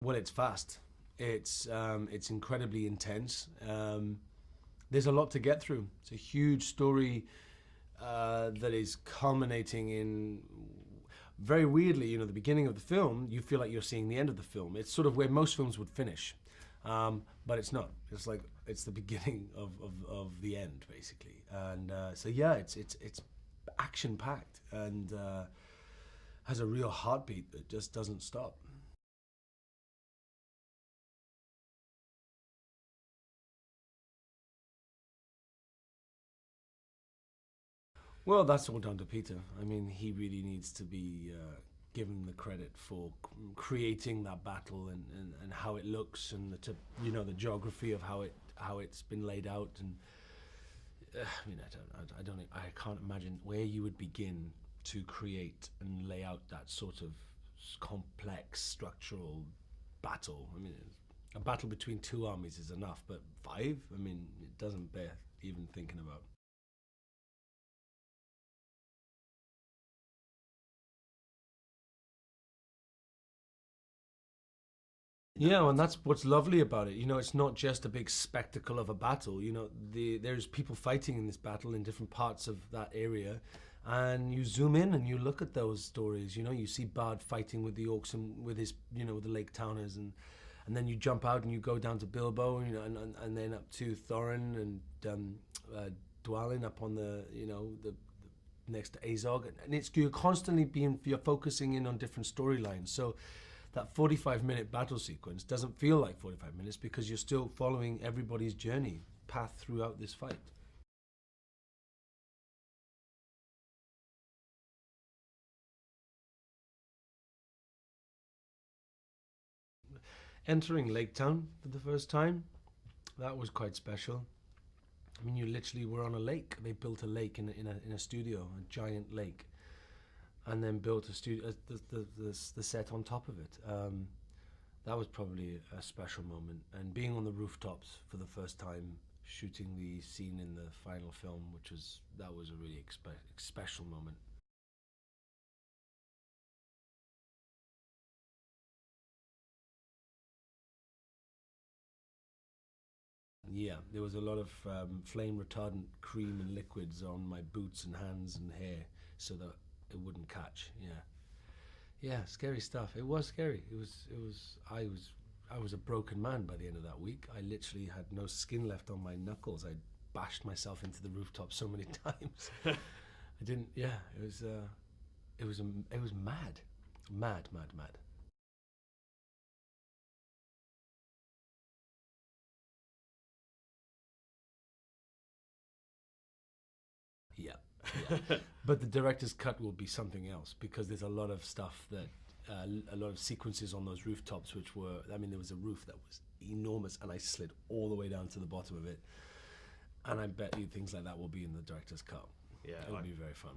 Well, it's fast. It's incredibly intense. There's a lot to get through. It's a huge story that is culminating in, very weirdly, you know, the beginning of the film, you feel like you're seeing the end of the film. It's sort of where most films would finish, but it's not. It's like, it's the beginning of the end, basically. And so yeah, it's action-packed and has a real heartbeat that just doesn't stop. Well, that's all down to Peter. I mean, he really needs to be given the credit for creating that battle and how it looks and you know, the geography of how it's been laid out. And I mean, I can't imagine where you would begin to create and lay out that sort of complex structural battle. I mean, a battle between two armies is enough, but five? I mean, it doesn't bear even thinking about. Yeah, and that's what's lovely about it. You know, it's not just a big spectacle of a battle. You know, there's people fighting in this battle in different parts of that area, and you zoom in and you look at those stories. You know, you see Bard fighting with the orcs and with his, you know, with the Lake Towners, and then you jump out and you go down to Bilbo, you know, and then up to Thorin and Dwalin up on the, you know, the next to Azog, and you're constantly you're focusing in on different storylines. So that 45-minute battle sequence doesn't feel like 45 minutes because you're still following everybody's journey path throughout this fight. Entering Lake Town for the first time, that was quite special. I mean, you literally were on a lake. They built a lake in a studio, a giant lake, and then built a studio, the set on top of it. That was probably a special moment. And being on the rooftops for the first time, shooting the scene in the final film, that was a really special moment. Yeah, there was a lot of flame retardant cream and liquids on my boots and hands and hair so that it wouldn't catch. Yeah. Yeah, scary stuff. It was scary. I was a broken man by the end of that week. I literally had no skin left on my knuckles. I bashed myself into the rooftop so many times. I didn't. Yeah, it was mad, mad, mad, mad. Yeah, yeah. But the director's cut will be something else because there's a lot of stuff that a lot of sequences on those rooftops which were, I mean, there was a roof that was enormous and I slid all the way down to the bottom of it, and I bet you things like that will be in the director's cut. Yeah, It'll be very fun.